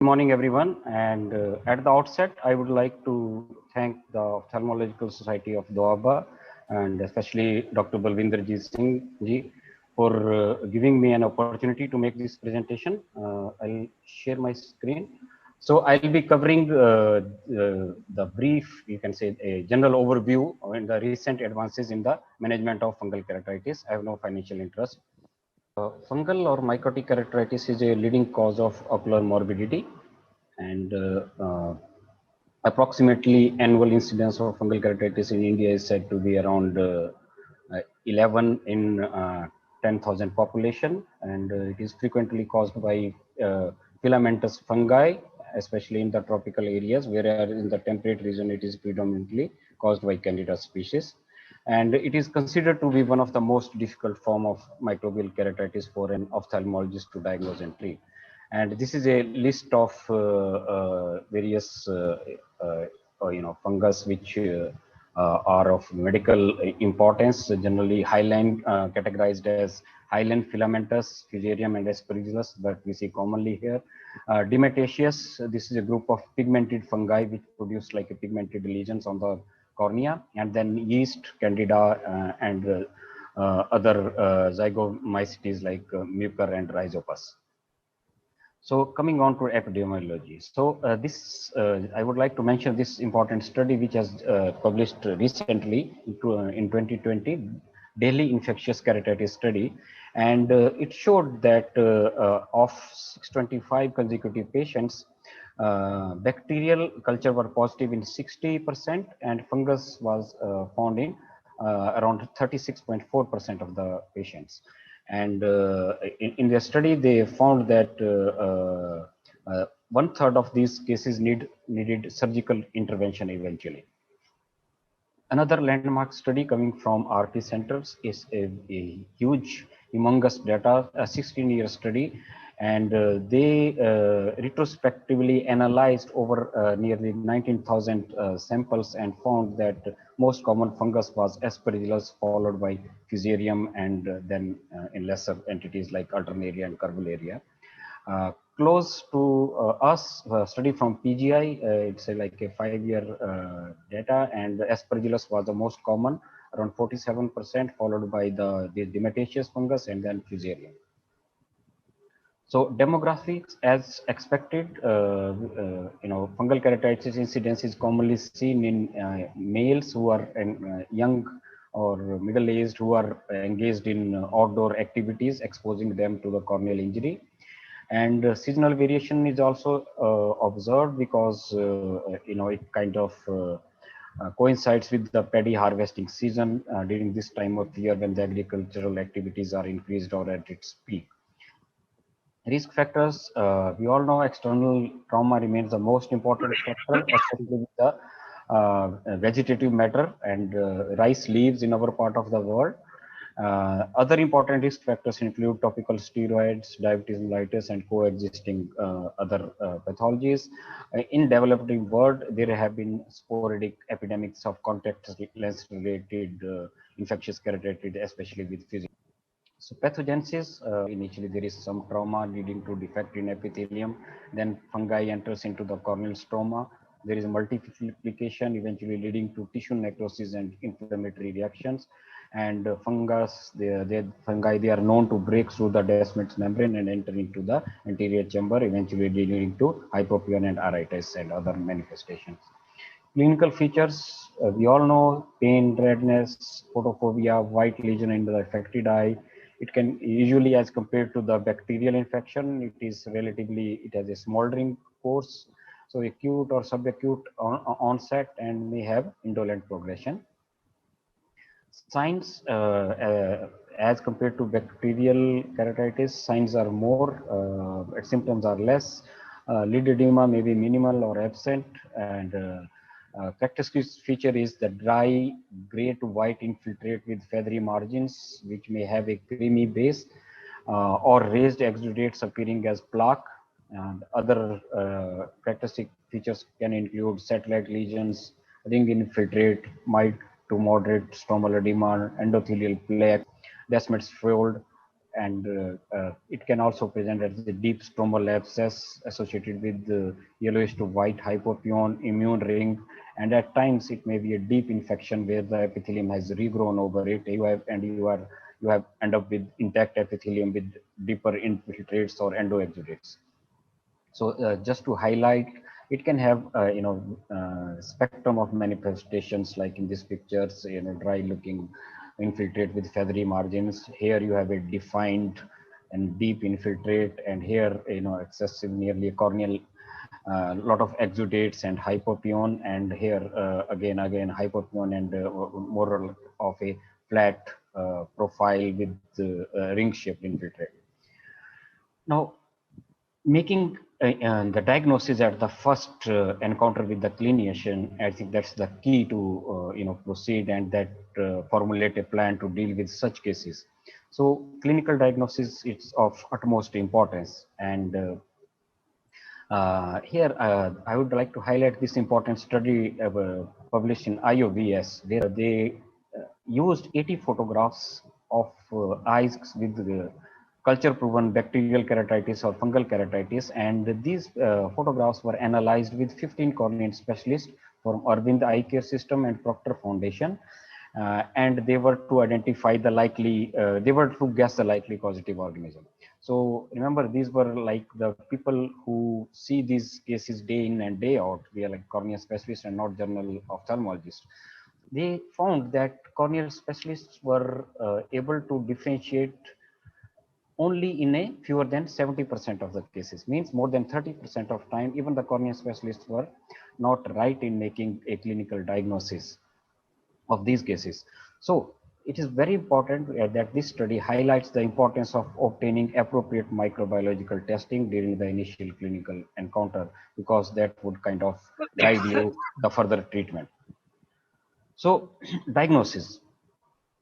Good morning, everyone. And at the outset, I would like to thank the Ophthalmological Society of Doaba and especially Dr. Balvinderjit Singh ji for giving me an opportunity to make this presentation. I'll share my screen. So I'll be covering the brief, you can say a general overview on the recent advances in the management of fungal keratitis. I have no financial interest. Fungal or mycotic keratitis is a leading cause of ocular morbidity, and approximately annual incidence of fungal keratitis in India is said to be around 11 in 10,000 population, and it is frequently caused by filamentous fungi, especially in the tropical areas, whereas in the temperate region it is predominantly caused by Candida species. And it is considered to be one of the most difficult form of microbial keratitis for an ophthalmologist to diagnose and treat. And this is a list of various fungus which are of medical importance, generally hyaline, categorized as hyaline filamentous, fusarium and aspergillus that we see commonly here. Demataceous, this is a group of pigmented fungi which produce like a pigmented lesions on the cornea, and then yeast, candida, and other zygomycetes like mucor and rhizopus. So coming on to epidemiology. So I would like to mention this important study which has published recently in 2020, Delhi infectious keratitis study, and it showed that of 625 consecutive patients, bacterial culture were positive in 60%, and fungus was found in around 36.4% of the patients. And in their study, they found that one third of these cases needed surgical intervention eventually. Another landmark study coming from RT centers is a huge, humongous data, a 16-year study, and they retrospectively analyzed over nearly 19,000 samples and found that most common fungus was aspergillus, followed by fusarium, and then in lesser entities like alternaria and curvularia. Close to us, study from PGI, it's like a 5-year data, and the aspergillus was the most common, around 47%, followed by the demataceous fungus and then fusarium. So demographics, as expected, fungal keratitis incidence is commonly seen in males who are young or middle-aged who are engaged in outdoor activities, exposing them to the corneal injury. And seasonal variation is also observed because it kind of coincides with the paddy harvesting season during this time of year when the agricultural activities are increased or at its peak. Risk factors, we all know external trauma remains the most important factor, especially with the vegetative matter and rice leaves in our part of the world. Other important risk factors include topical steroids, diabetes mellitus, and coexisting other pathologies. In developing world, there have been sporadic epidemics of contact lens-related infectious keratitis, especially with physical. So pathogenesis, initially there is some trauma leading to defect in epithelium, then fungi enters into the corneal stroma. There is multiplication eventually leading to tissue necrosis and inflammatory reactions. And fungus, fungi, they are known to break through the Descemet's membrane and enter into the anterior chamber, eventually leading to hypopyon and iritis and other manifestations. Clinical features, we all know pain, redness, photophobia, white lesion in the affected eye. It can usually, as compared to the bacterial infection, it has a smoldering course, so acute or subacute onset and may have indolent progression. Signs, as compared to bacterial keratitis, signs are more, symptoms are less. Lid edema may be minimal or absent, and characteristic feature is the dry gray to white infiltrate with feathery margins, which may have a creamy base, or raised exudates appearing as plaque. And other characteristic features can include satellite lesions, ring infiltrate, mild to moderate stromal edema, endothelial plaque, Descemet's fold, it can also present as a deep stromal abscess associated with the yellowish to white hypopion immune ring, and at times it may be a deep infection where the epithelium has regrown over it. You have end up with intact epithelium with deeper infiltrates or endoexudates. So just to highlight, it can have spectrum of manifestations, like in these pictures, dry looking infiltrate with feathery margins. Here you have a defined and deep infiltrate, and here excessive, nearly corneal, lot of exudates and hypopion, and here again hypopion and more of a flat profile with ring shaped infiltrate. Now, making the diagnosis at the first encounter with the clinician, I think that's the key to proceed, and that formulate a plan to deal with such cases. So clinical diagnosis is of utmost importance, and here I would like to highlight this important study published in IOVS, where they used 80 photographs of eyes with culture proven bacterial keratitis or fungal keratitis, and these photographs were analyzed with 15 corneal specialists from Arvind Eye Care System and Proctor Foundation, and they were to identify the likely, they were to guess the likely causative organism. So remember, these were like the people who see these cases day in and day out. They are like cornea specialists and not general ophthalmologists. They found that corneal specialists were able to differentiate only in a fewer than 70% of the cases. Means more than 30% of time, even the cornea specialists were not right in making a clinical diagnosis of these cases. So it is very important that this study highlights the importance of obtaining appropriate microbiological testing during the initial clinical encounter, because that would kind of guide you the further treatment. So diagnosis,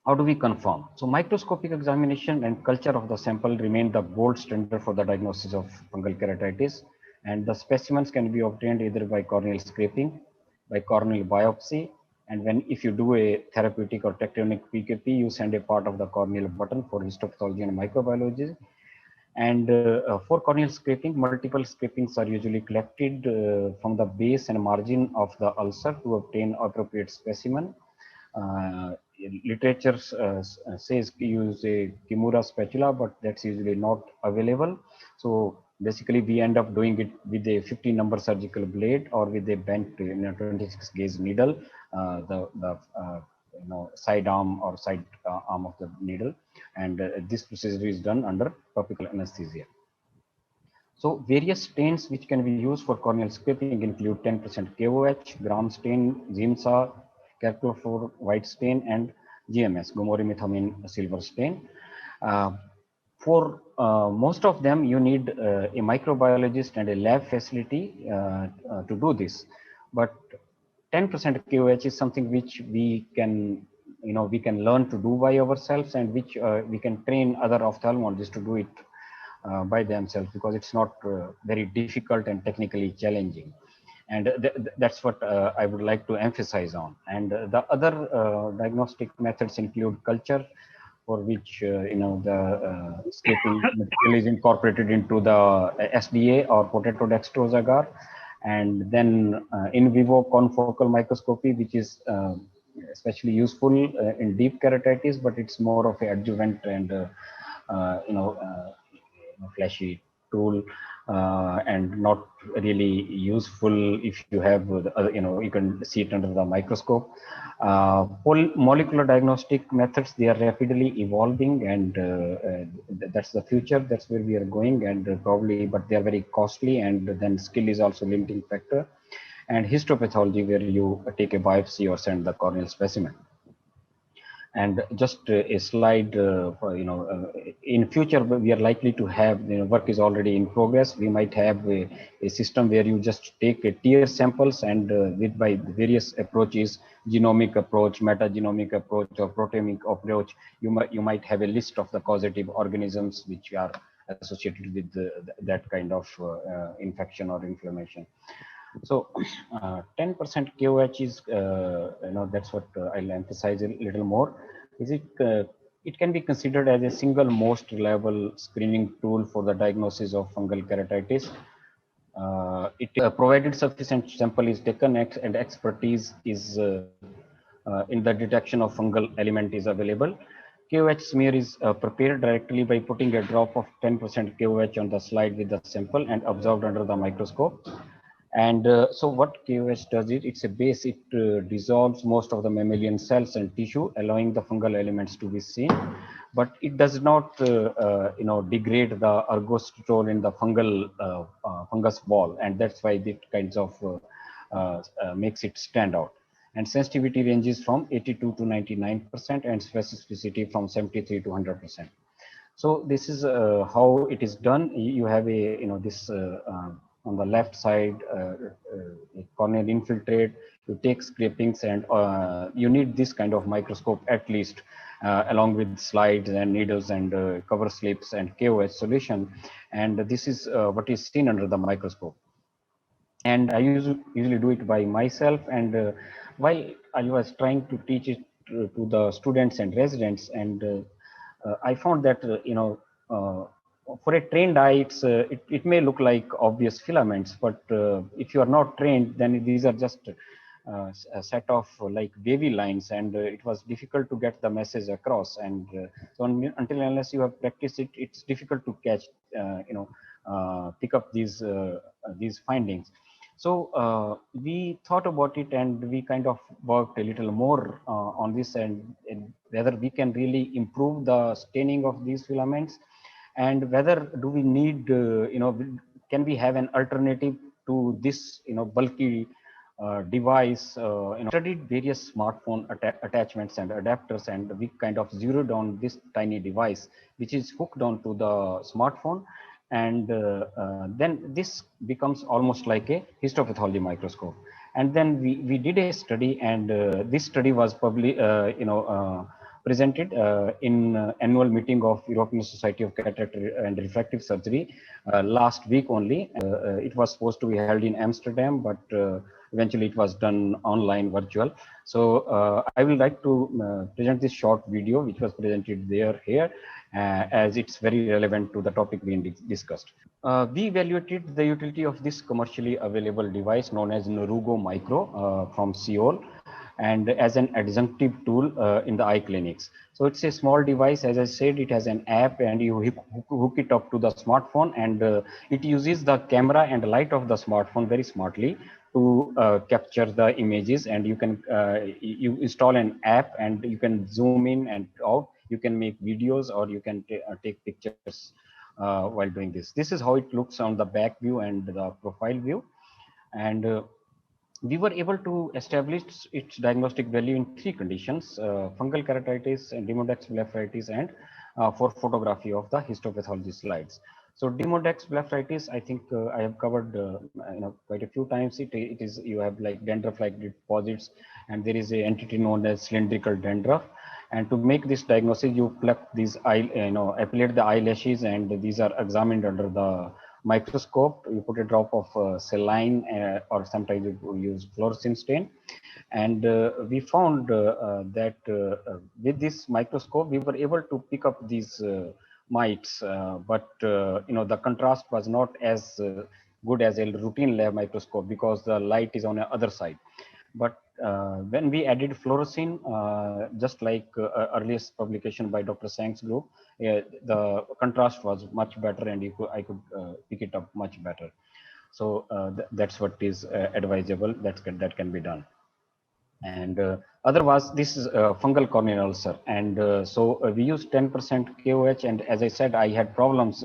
how do we confirm? So microscopic examination and culture of the sample remain the gold standard for the diagnosis of fungal keratitis, and the specimens can be obtained either by corneal scraping, by corneal biopsy, and if you do a therapeutic or tectonic PKP, you send a part of the corneal button for histopathology and microbiology. And for corneal scraping, multiple scrapings are usually collected from the base and margin of the ulcer to obtain appropriate specimen. Uh, Literature says use a Kimura spatula, but that's usually not available. So basically, we end up doing it with a 50 number surgical blade or with a bent 26 gauge needle, side arm or side arm of the needle, and this procedure is done under topical anesthesia. So various stains which can be used for corneal scraping include 10% KOH, gram stain, Zimsa, calculaphore white stain, and GMS, gomorimethamine silver stain. For most of them, you need a microbiologist and a lab facility to do this. But 10% KOH is something which we can, we can learn to do by ourselves, and which we can train other ophthalmologists to do it by themselves, because it's not very difficult and technically challenging. And that's what I would like to emphasize on. And the other diagnostic methods include culture, for which the scraping material is incorporated into the SDA or potato dextrose agar, and then in vivo confocal microscopy, which is especially useful in deep keratitis, but it's more of an adjuvant and flashy tool, and not really useful if you have you can see it under the microscope. Molecular diagnostic methods, they are rapidly evolving, and that's the future. That's where we are going, and probably, but they are very costly, and then skill is also limiting factor. And histopathology, where you take a biopsy or send the corneal specimen. And just a slide for, in future we are likely to have, work is already in progress. We might have a system where you just take a tier samples, and with by various approaches, genomic approach, metagenomic approach, or proteomic approach, you might have a list of the causative organisms which are associated with that kind of infection or inflammation. So 10% KOH is, that's what I'll emphasize a little more. Is it it can be considered as a single most reliable screening tool for the diagnosis of fungal keratitis. It provided sufficient sample is taken and expertise is in the detection of fungal element is available. KOH smear is prepared directly by putting a drop of 10% KOH on the slide with the sample and observed under the microscope. And so what KOH does is, it's a base, it dissolves most of the mammalian cells and tissue, allowing the fungal elements to be seen, but it does not, degrade the ergosterol in the fungus wall, and that's why it kinds of makes it stand out. And sensitivity ranges from 82 to 99% and specificity from 73 to 100%. So this is how it is done. You have a, this on the left side, corneal infiltrate, you take scrapings, and you need this kind of microscope at least, along with slides and needles and cover slips and KOH solution. And this is what is seen under the microscope. And I usually do it by myself. And while I was trying to teach it to the students and residents, and I found that, for a trained eye, it may look like obvious filaments, but if you are not trained, then these are just a set of like wavy lines, and it was difficult to get the message across. And so until unless you have practiced it, it's difficult to catch, pick up these findings. So we thought about it, and we kind of worked a little more on this, and whether we can really improve the staining of these filaments, and whether do we need, can we have an alternative to this, bulky device. Studied various smartphone attachments and adapters, and we kind of zeroed on this tiny device, which is hooked onto the smartphone. And then this becomes almost like a histopathology microscope. And then we did a study, and this study was presented in annual meeting of European Society of Cataract and Refractive Surgery last week only. It was supposed to be held in Amsterdam, but eventually it was done online, virtual. So I will like to present this short video, which was presented here, as it's very relevant to the topic being discussed. We evaluated the utility of this commercially available device known as Norugo Micro from Seoul, and as an adjunctive tool in the eye clinics. So it's a small device. As I said, it has an app, and you hook it up to the smartphone, and it uses the camera and light of the smartphone very smartly to capture the images. And you can you install an app, and you can zoom in and out. You can make videos, or you can take pictures while doing this. This is how it looks on the back view and the profile view. And we were able to establish its diagnostic value in three conditions: fungal keratitis and Demodex blepharitis, and for photography of the histopathology slides. So Demodex blepharitis, I think I have covered quite a few times. It is, you have like dandruff-like deposits, and there is a entity known as cylindrical dandruff. And to make this diagnosis, you pluck these epilate the eyelashes, and these are examined under the microscope. You put a drop of saline, or sometimes you use fluorescein stain. And we found that with this microscope, we were able to pick up these mites, but the contrast was not as good as a routine lab microscope, because the light is on the other side. But when we added fluorescein, just like earliest publication by Dr. Sang's group, the contrast was much better, and I could pick it up much better. So that's what is advisable, that can be done. And otherwise, this is fungal corneal ulcer, and so we use 10% KOH. And as I said, I had problems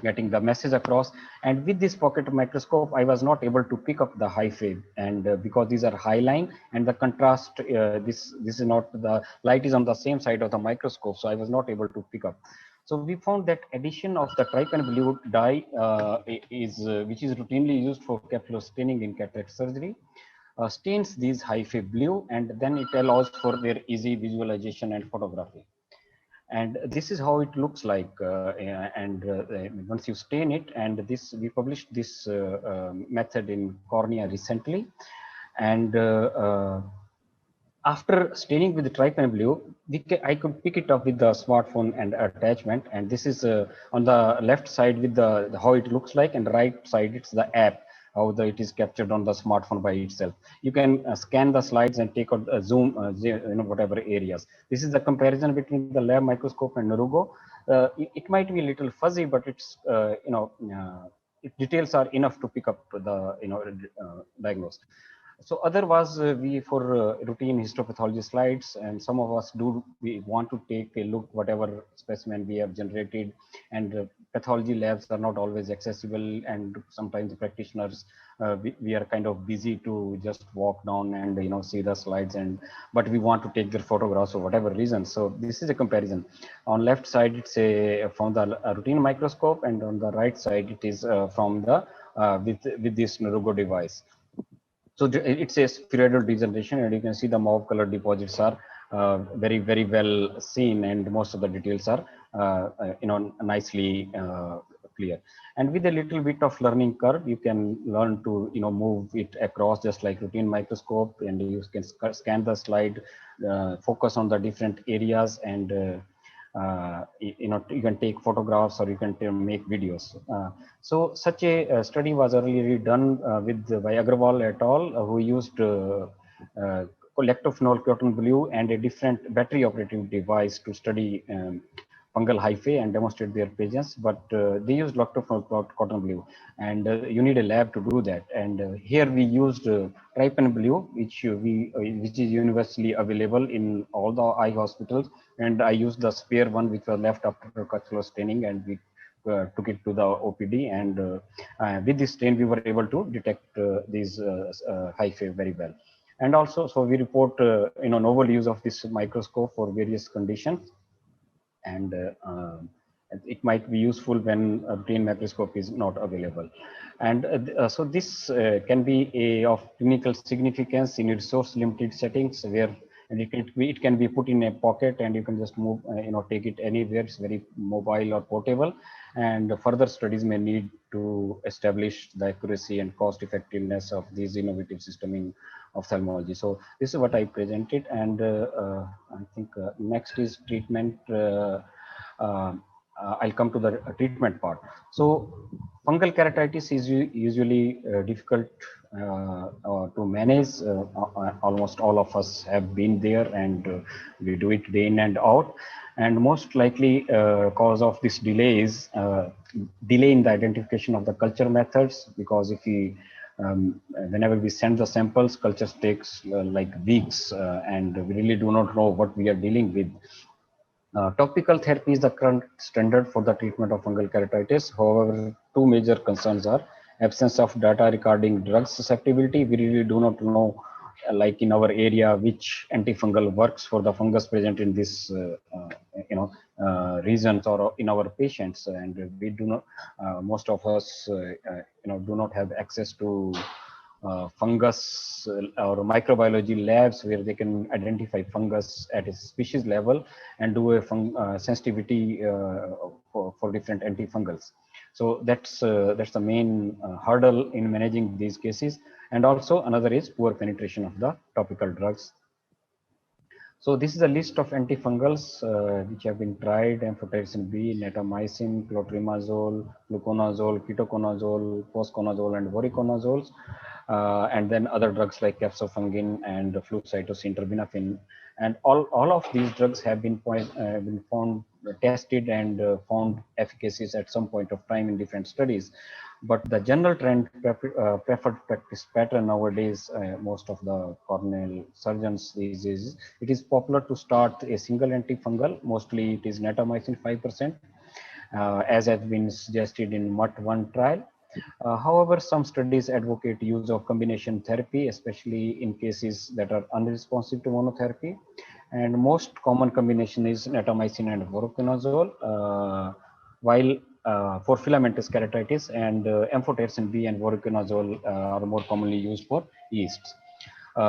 getting the message across. And with this pocket microscope, I was not able to pick up the hyphae, and because these are high line, and the contrast, this is not, the light is on the same side of the microscope, so I was not able to pick up. So we found that addition of the trypan blue dye which is routinely used for capsular staining in cataract surgery, stains these hyphae blue, and then it allows for their easy visualization and photography. And this is how it looks like. Once you stain it, and this, we published this method in Cornea recently. And After staining with the trypan blue, I could pick it up with the smartphone and attachment. And this is on the left side with the how it looks like, and the right side it's the app, how it is captured on the smartphone by itself. You can scan the slides and take out zoom, whatever areas. This is the comparison between the lab microscope and Narugo. It might be a little fuzzy, but it's details are enough to pick up the diagnose. So other was we for routine histopathology slides, and some of us do we want to take a look whatever specimen we have generated, and pathology labs are not always accessible, and sometimes the practitioners we are kind of busy to just walk down and see the slides, and but we want to take their photographs for whatever reason. So this is a comparison. On left side it's a from the routine microscope, and on the right side it is from the with this Narugo device. So it says spheroidal degeneration, and you can see the mauve colored deposits are very well seen, and most of the details are nicely clear. And with a little bit of learning curve, you can learn to move it across just like routine microscope, and you can scan the slide, focus on the different areas, and you can take photographs or you can make videos. So such a study was earlier done with by Agrawal et al., who used lactophenol blue and a different battery operating device to study fungal hyphae and demonstrate their presence, but they used lactophenol blue, and you need a lab to do that. And here we used trypan blue, which is universally available in all the eye hospitals, and I used the spare one which was left after cultural staining, and we took it to the OPD, and with this stain we were able to detect these hyphae very well. And also, so we report novel use of this microscope for various conditions, and it might be useful when a routine microscope is not available. And so this can be of clinical significance in resource limited settings, where and it can be put in a pocket and you can just move, take it anywhere. It's very mobile or portable, and further studies may need to establish the accuracy and cost effectiveness of these innovative system in ophthalmology. So this is what I presented, and I think next is treatment. I'll come to the treatment part. So fungal keratitis is usually difficult to manage. Almost all of us have been there, and we do it day in and out. And most likely cause of this delay is delay in the identification of the culture methods, because if we whenever we send the samples, culture takes like weeks, and we really do not know what we are dealing with. Topical therapy is the current standard for the treatment of fungal keratitis. However, two major concerns are absence of data regarding drug susceptibility. We really do not know, like in our area, which antifungal works for the fungus present in this, regions or in our patients, and we do not. Most of us, do not have access to fungus or microbiology labs where they can identify fungus at a species level and do a sensitivity for different antifungals. So that's the main hurdle in managing these cases. And also another is poor penetration of the topical drugs. So this is a list of antifungals which have been tried: amphotericin B, netamycin, clotrimazole, fluconazole, ketoconazole, fosconazole, and voriconazole. And then other drugs like capsofungin and flucytosine, terbinafine, and all of these drugs have been found, tested, and found efficacies at some point of time in different studies. But the general trend, preferred practice pattern nowadays, most of the corneal surgeons these days, it is popular to start a single antifungal. Mostly it is netamycin 5%, as has been suggested in MUT1 trial. However, some studies advocate use of combination therapy, especially in cases that are unresponsive to monotherapy. And most common combination is netamycin and voriconazole, while for filamentous keratitis, and amphotericin B and voriconazole are more commonly used for yeasts.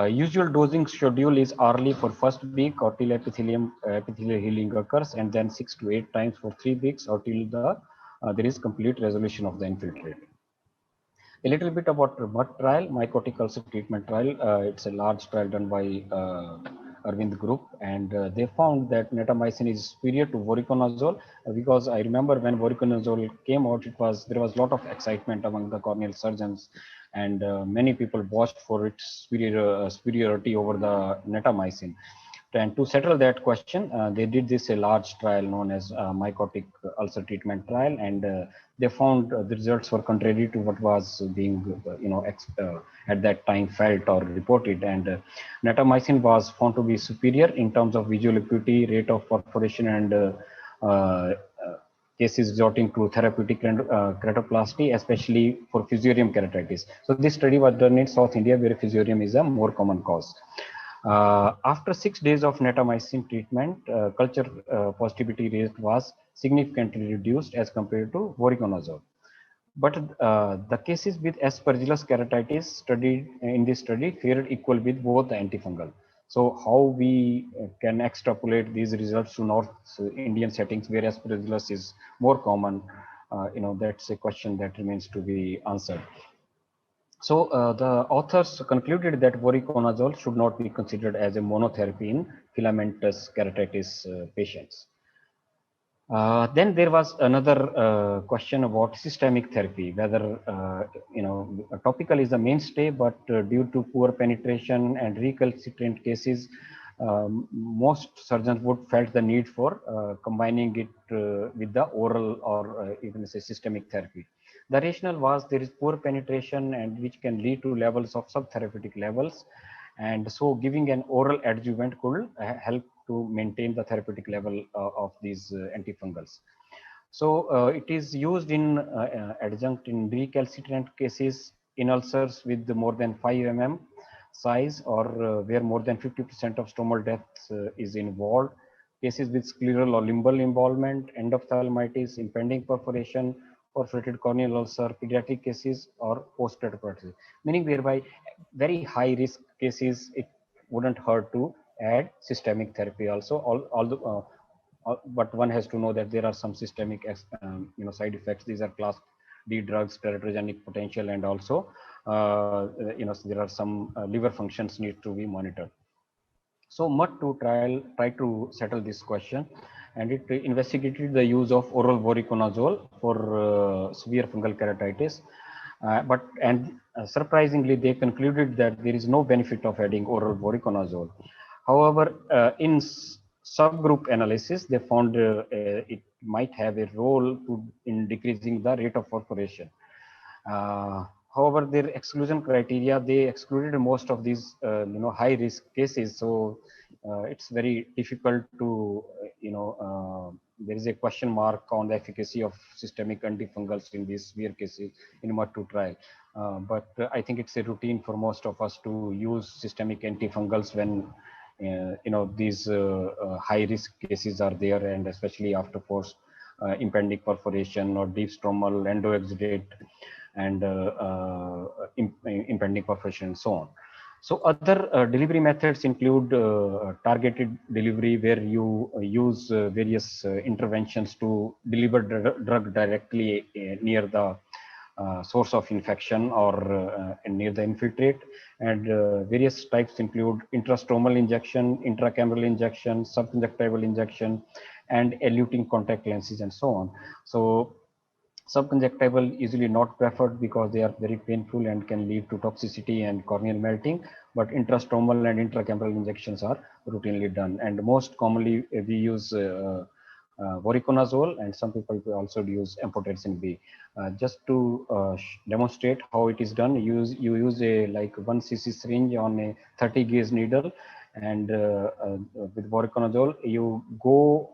Usual dosing schedule is hourly for first week or till epithelial healing occurs, and then 6 to 8 times for 3 weeks or till there is complete resolution of the infiltrate. A little bit about MUT trial, mycotic ulcer treatment trial. It's a large trial done by Arvind group, and they found that netamycin is superior to voriconazole, because I remember when voriconazole came out, there was a lot of excitement among the corneal surgeons, and many people watched for its superiority over the netamycin. And to settle that question, they did this a large trial known as mycotic ulcer treatment trial, and they found the results were contrary to what was being, at that time felt or reported. And netamycin was found to be superior in terms of visual acuity, rate of perforation, and uh, cases resorting to therapeutic keratoplasty, especially for fusarium keratitis. So this study was done in South India, where fusarium is a more common cause. After 6 days of netamycin treatment, culture positivity rate was significantly reduced as compared to voriconazole. But the cases with Aspergillus keratitis studied in this study fared equal with both the antifungal. So how we can extrapolate these results to North Indian settings where Aspergillus is more common, that's a question that remains to be answered. So the authors concluded that voriconazole should not be considered as a monotherapy in filamentous keratitis patients. Then there was another question about systemic therapy, whether topical is the mainstay, but due to poor penetration and recalcitrant cases, most surgeons would felt the need for combining it with the oral or even say systemic therapy. The rationale was there is poor penetration and which can lead to levels of subtherapeutic levels, and so giving an oral adjuvant could help to maintain the therapeutic level of these antifungals. So it is used in adjunct in recalcitrant cases, in ulcers with more than 5 mm size, or where more than 50% of stromal depth is involved, cases with scleral or limbal involvement, endophthalmitis, impending perforation, perforated corneal ulcer, pediatric cases, or post-keratoconus, meaning whereby very high risk cases, it wouldn't hurt to add systemic therapy also. But one has to know that there are some systemic side effects. These are class D drugs, teratogenic potential, and also there are some liver functions need to be monitored. So MUD2 trial tried to settle this question, and it investigated the use of oral voriconazole for severe fungal keratitis. Surprisingly, they concluded that there is no benefit of adding oral voriconazole. However, in subgroup analysis, they found it might have a role in decreasing the rate of perforation. However, their exclusion criteria, they excluded most of these high risk cases. So it's very difficult to there is a question mark on the efficacy of systemic antifungals in these severe cases in MUD2 trial. But I think it's a routine for most of us to use systemic antifungals when these high risk cases are there, and especially after post impending perforation or deep stromal endoexudate and impending perforation and so on. So other delivery methods include targeted delivery, where you use various interventions to deliver the drug directly near the source of infection or near the infiltrate. And various types include intrastromal injection, intracameral injection, subconjunctival injection, and eluting contact lenses and so on. So subconjunctival usually not preferred because they are very painful and can lead to toxicity and corneal melting, but intrastromal and intracameral injections are routinely done. And most commonly we use voriconazole, and some people also use amphotericin B. Just to demonstrate how it is done, you use a like 1 cc syringe on a 30 gauge needle, and with voriconazole you go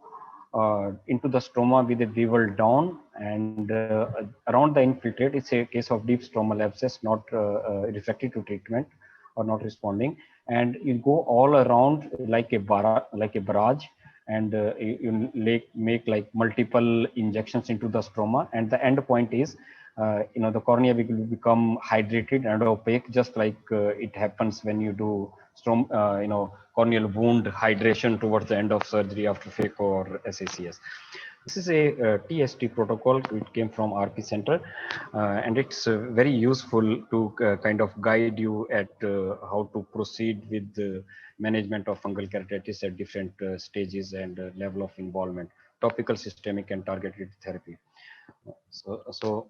into the stroma with a bevel down, and around the infiltrate. It's a case of deep stromal abscess, not refractory to treatment or not responding, and you go all around like a barrage, and you make like multiple injections into the stroma, and the end point is the cornea will become hydrated and opaque, just like it happens when you do corneal wound hydration towards the end of surgery after phaco or SACS. This is a TST protocol. It came from RP Center, and it's very useful to kind of guide you at how to proceed with the management of fungal keratitis at different stages and level of involvement, topical, systemic, and targeted therapy. So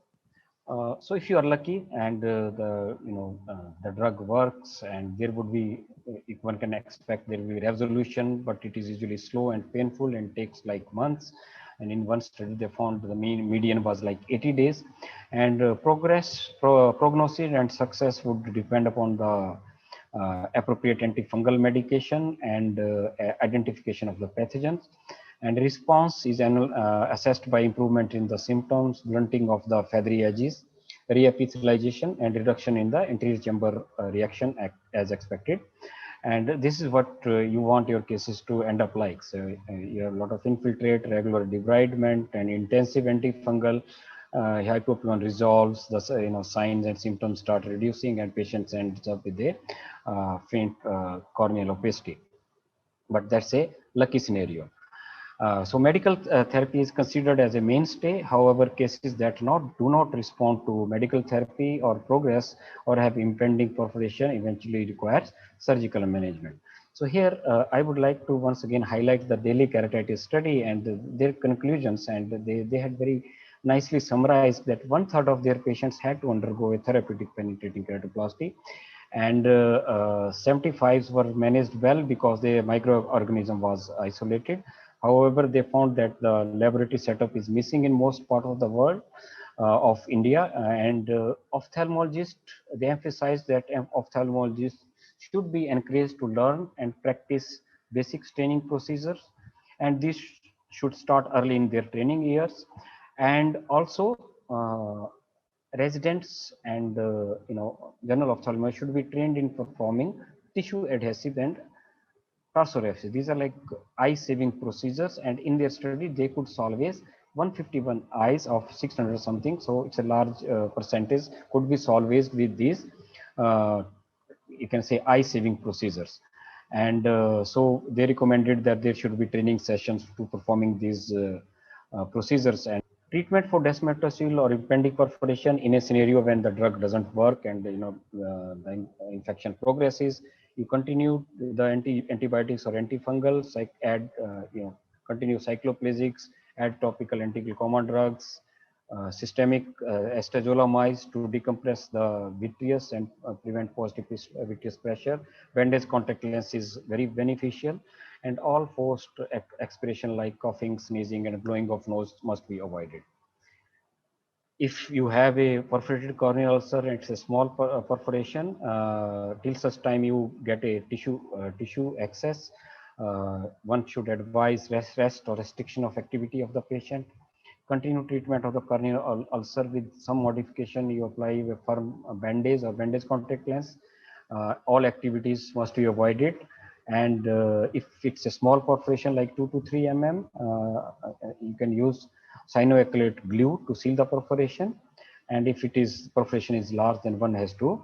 if you are lucky and the drug works, and there would be, if one can expect there will be resolution, but it is usually slow and painful and takes like months. And in one study they found the median was like 80 days, and prognosis and success would depend upon the appropriate antifungal medication and identification of the pathogens. And response is assessed by improvement in the symptoms, blunting of the feathery edges, reepithelialization, and reduction in the anterior chamber reaction as expected. And this is what you want your cases to end up like. So you have a lot of infiltrate, regular debridement, and intensive antifungal. Hypopyon resolves, the signs and symptoms start reducing, and patients ends up with a faint corneal opacity. But that's a lucky scenario. So medical therapy is considered as a mainstay. However, cases that do not respond to medical therapy or progress or have impending perforation eventually requires surgical management. So here I would like to once again highlight the Delhi keratitis study and their conclusions, and they had very nicely summarized that 1/3 of their patients had to undergo a therapeutic penetrating keratoplasty, and 75s were managed well because the microorganism was isolated. However, they found that the laboratory setup is missing in most part of the world of India, and ophthalmologists, they emphasize that ophthalmologists should be encouraged to learn and practice basic staining procedures, and this should start early in their training years. And also residents and general ophthalmologists should be trained in performing tissue adhesive and tarsorrhaphy. These are like eye saving procedures, and in their study they could salvage 151 eyes of 600 something. So it's a large percentage could be salvaged with these you can say eye saving procedures. And so they recommended that there should be training sessions to performing these procedures. And treatment for descemetocele or impending perforation in a scenario when the drug doesn't work and the infection progresses, you continue the antibiotics or antifungals, like add continue cycloplasics, add topical anti-glaucoma drugs, systemic acetazolamide to decompress the vitreous and prevent post-vitreous pressure. Bandage contact lens is very beneficial, and all forced expiration like coughing, sneezing, and blowing of nose must be avoided. If you have a perforated corneal ulcer, it's a small perforation. Till such time you get a tissue access, one should advise rest or restriction of activity of the patient. Continue treatment of the corneal ulcer with some modification. You apply a firm bandage or bandage contact lens. All activities must be avoided. And if it's a small perforation like 2 to 3 mm, you can use cyanoacrylate glue to seal the perforation. And if it is perforation is large, then one has to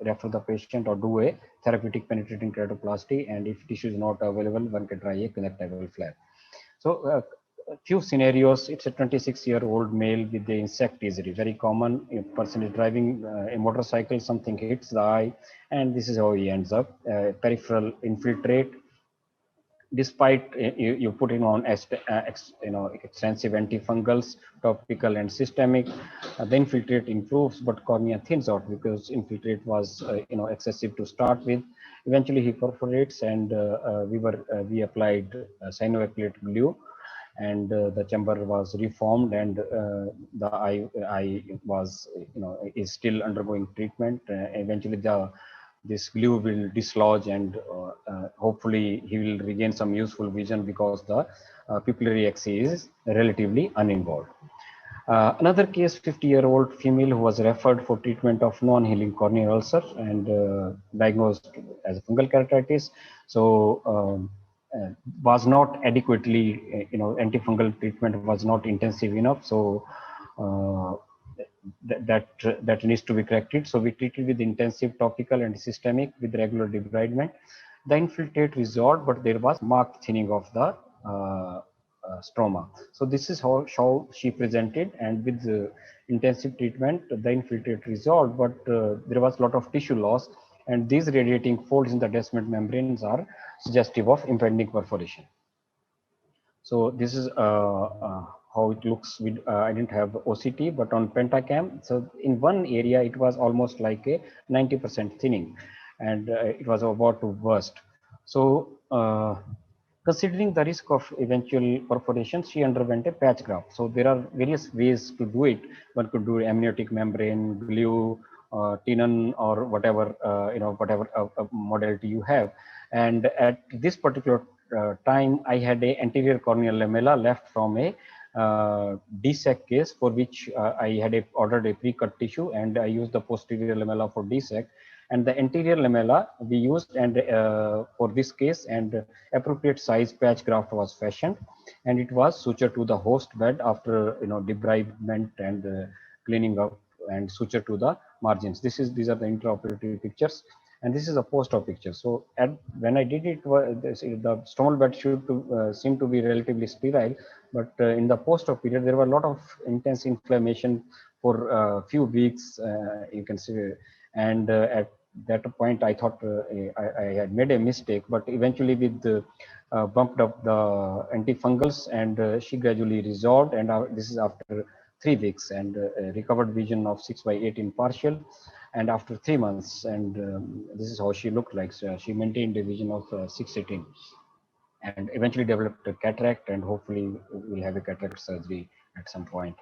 refer the patient or do a therapeutic penetrating keratoplasty. And if tissue is not available, one can try a conjunctival flap. So a few scenarios. It's a 26-year-old male with the insect injury, very common. A person is driving a motorcycle, something hits the eye, and this is how he ends up. Peripheral infiltrate. Despite you putting on extensive antifungals, topical and systemic, the infiltrate improves, but cornea thins out because infiltrate was excessive to start with. Eventually, he perforates, and we applied cyanoacrylate glue, and the chamber was reformed, and the eye was is still undergoing treatment. Eventually this glue will dislodge, and hopefully he will regain some useful vision because the pupillary axis is relatively uninvolved. Another case, 50-year-old female who was referred for treatment of non-healing corneal ulcer and diagnosed as fungal keratitis. So was not adequately, antifungal treatment was not intensive enough. So that needs to be corrected. So we treated with intensive topical and systemic with regular debridement. The infiltrate resolved, but there was marked thinning of the stroma. So this is how she presented, and with the intensive treatment, the infiltrate resolved, but there was a lot of tissue loss, and these radiating folds in the descendant membranes are suggestive of impending perforation. So this is how it looks with, I didn't have OCT, but on Pentacam. So in one area, it was almost like a 90% thinning, and it was about to burst. So considering the risk of eventual perforation, she underwent a patch graft. So there are various ways to do it. One could do amniotic membrane, glue, tenon, or whatever, whatever modality you have. And at this particular time, I had a anterior corneal lamella left from a DSEC case, for which I had ordered a pre-cut tissue, and I used the posterior lamella for DSEC. And the anterior lamella we used, and for this case, and appropriate size patch graft was fashioned, and it was sutured to the host bed after debridement and cleaning up, and sutured to the margins. These are the intraoperative pictures, and this is a post-op picture. So when I did it, the stromal bed should seem to be relatively sterile, but in the post-op period, there were a lot of intense inflammation for a few weeks, you can see, and at that point, I thought I had made a mistake, but eventually with bumped up the antifungals, and she gradually resolved, and this is after 3 weeks, and recovered vision of 6/18 partial, and after 3 months, and this is how she looked like. So she maintained a vision of 6/18, and eventually developed a cataract, and hopefully we'll have a cataract surgery at some point.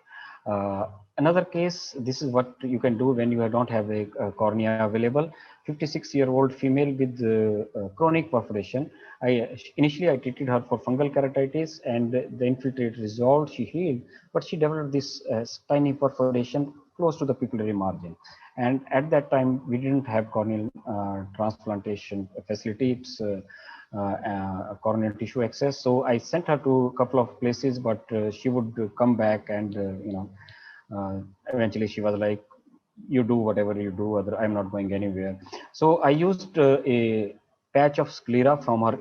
Another case, this is what you can do when you don't have a cornea available. 56-year-old female with chronic perforation. Initially I treated her for fungal keratitis, and the infiltrate resolved, she healed, but she developed this tiny perforation close to the pupillary margin. And at that time, we didn't have corneal transplantation facility. It's corneal tissue access. So I sent her to a couple of places, but she would come back, and eventually she was like, you do whatever you do, other I'm not going anywhere. So I used a patch of sclera from her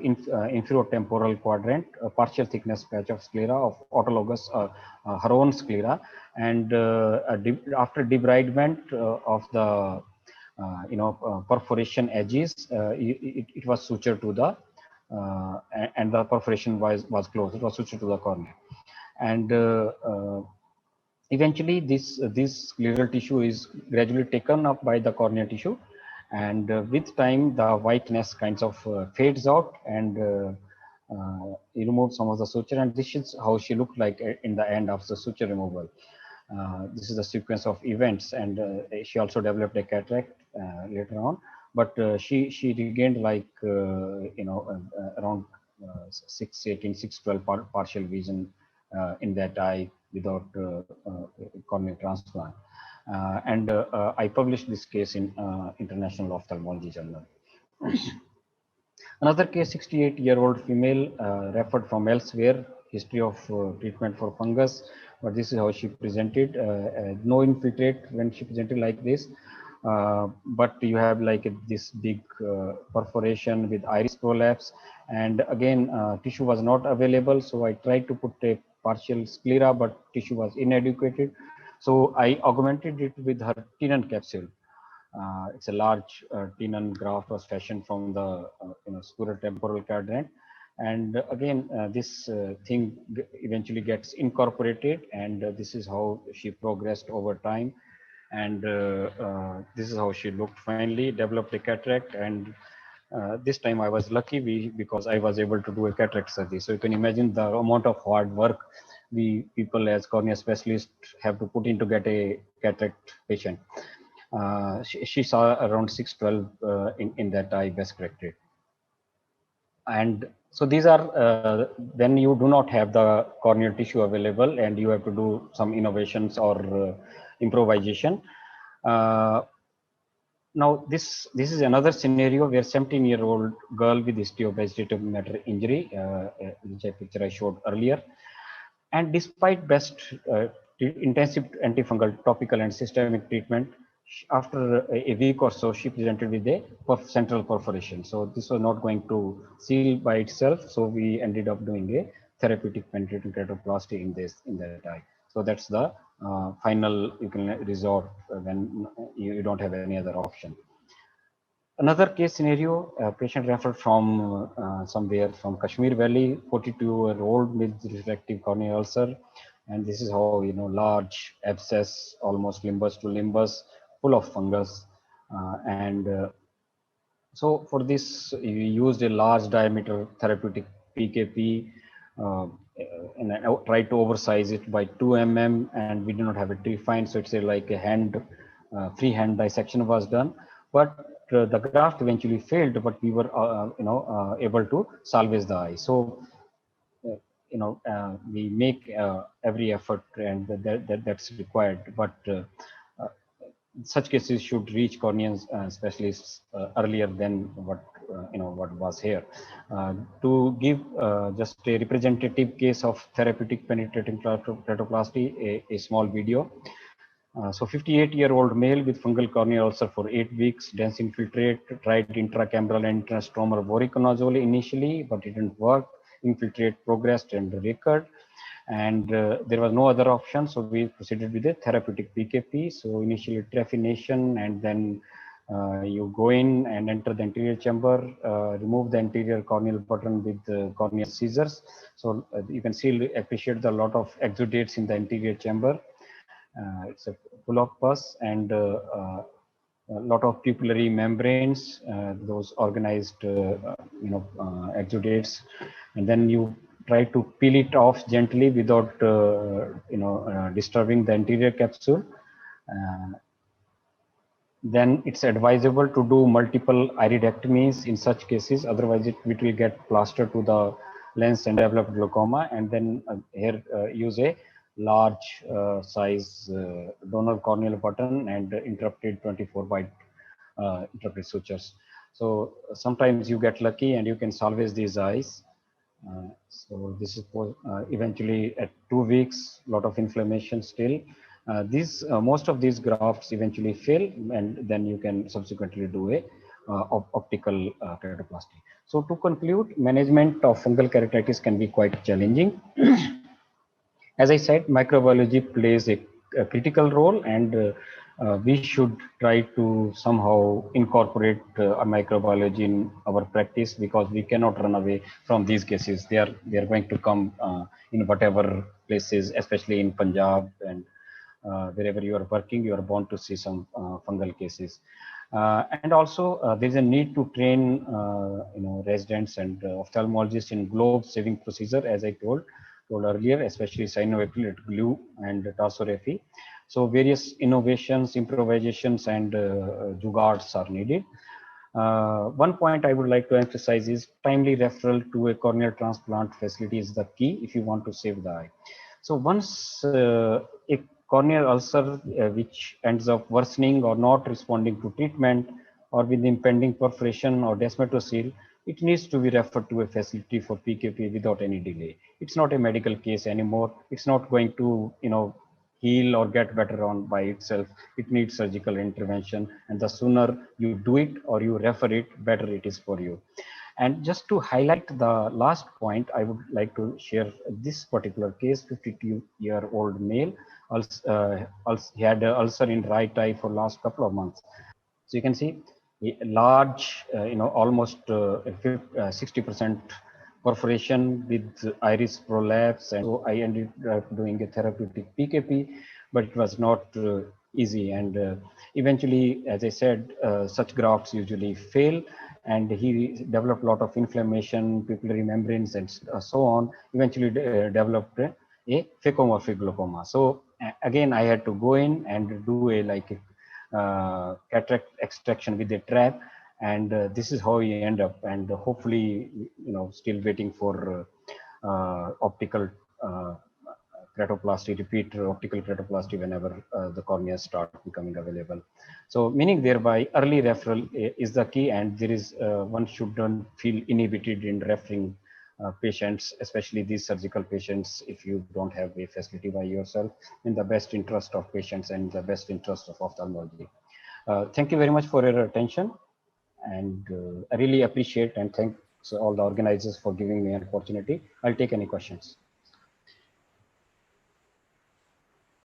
inferotemporal quadrant, a partial thickness patch of sclera of autologous her own sclera, and after debridement of the perforation edges, it was sutured to the and the perforation was closed. It was sutured to the cornea, and eventually this scleral tissue is gradually taken up by the cornea tissue, and with time the whiteness kinds of fades out, and you remove some of the suture, and this is how she looked like in the end of the suture removal. This is the sequence of events, and she also developed a cataract later on, but she regained like around 6/18, 6/12 partial vision in that eye without corneal transplant. And I published this case in International Ophthalmology Journal. Another case, 68-year-old female referred from elsewhere, history of treatment for fungus, but this is how she presented. No infiltrate when she presented like this, but you have like this big perforation with iris prolapse, and again tissue was not available, so I tried to put a partial sclera, but tissue was inadequate, so I augmented it with her tenon capsule. It's a large tenon graft was fashioned from the temporal quadrant, and again this thing eventually gets incorporated, and this is how she progressed over time, and this is how she looked finally, developed a cataract, and this time I was lucky because I was able to do a cataract surgery. So you can imagine the amount of hard work we people as cornea specialists have to put in to get a cataract patient. She saw around 6/12 in that eye, best corrected. And so these are when you do not have the corneal tissue available and you have to do some innovations or improvisation. Now this is another scenario where 17-year-old girl with history of vegetative matter injury, which a picture I showed earlier, and despite best intensive antifungal topical and systemic treatment, after a week or so, she presented with a central perforation. So this was not going to seal by itself. So we ended up doing a therapeutic penetrating keratoplasty in that eye. So that's the final you can resort when you don't have any other option. Another case scenario, a patient referred from somewhere from Kashmir Valley, 42-year-old with refractive corneal ulcer. And this is how, large abscess, almost limbus to limbus, full of fungus. So for this, we used a large diameter therapeutic PKP and I tried to oversize it by 2 mm, and we did not have it defined. So it's like a freehand dissection was done. But the graft eventually failed, but we were, able to salvage the eye. So, we make every effort, and that's required. But uh, such cases should reach corneal specialists earlier than what was here. To give just a representative case of therapeutic penetrating keratoplasty, a small video. So 58-year-old male with fungal corneal ulcer for 8 weeks, dense infiltrate, tried intracameral and intrastromal voriconazole initially, but it didn't work. Infiltrate progressed and recurred, and there was no other option, so we proceeded with a therapeutic PKP. So initially trephination, and then you go in and enter the anterior chamber, remove the anterior corneal button with corneal scissors. So you can see, appreciate the lot of exudates in the anterior chamber. It's a full of pus and a lot of pupillary membranes, those organized, exudates, and then you try to peel it off gently without, disturbing the anterior capsule. Then it's advisable to do multiple iridectomies in such cases. Otherwise, it will get plastered to the lens and develop glaucoma. And then here use a large size donor corneal button and interrupted 24 by interrupted sutures. So sometimes you get lucky and you can salvage these eyes. So this is eventually at 2 weeks, lot of inflammation still. Most of these grafts eventually fail, and then you can subsequently do a optical keratoplasty. So to conclude, management of fungal keratitis can be quite challenging. As I said, microbiology plays a critical role, and we should try to somehow incorporate microbiology in our practice, because we cannot run away from these cases. They are going to come in whatever places, especially in Punjab, and wherever you are working, you are bound to see some fungal cases. And also there is a need to train residents and ophthalmologists in globe saving procedure, as I told earlier, especially cyanoacrylate glue and tarsorrhaphy. So various innovations, improvisations, and jugaads are needed. One point I would like to emphasize is timely referral to a corneal transplant facility is the key if you want to save the eye. So once a corneal ulcer which ends up worsening or not responding to treatment, or with impending perforation or desmetocele, it needs to be referred to a facility for PKP without any delay. It's not a medical case anymore. It's not going to, heal or get better on by itself. It needs surgical intervention, and the sooner you do it or you refer it, better it is for you. And just to highlight the last point, I would like to share this particular case. 52-year-old male, he had an ulcer in right eye for last couple of months. So you can see a large, almost 60% perforation with iris prolapse. And so I ended up doing a therapeutic PKP, but it was not easy. And eventually, as I said, such grafts usually fail, and he developed a lot of inflammation, pupillary membranes, and so on. Eventually developed a phacomorphic glaucoma. So again, I had to go in and do a cataract extraction with a trap, and this is how you end up. And hopefully, still waiting for optical keratoplasty, repeat optical keratoplasty whenever the cornea start becoming available. So meaning thereby early referral is the key, and there is one shouldn't feel inhibited in referring patients, especially these surgical patients, if you don't have a facility by yourself, in the best interest of patients and the best interest of ophthalmology. Thank you very much for your attention, and I really appreciate and thanks all the organizers for giving me an opportunity. I'll take any questions.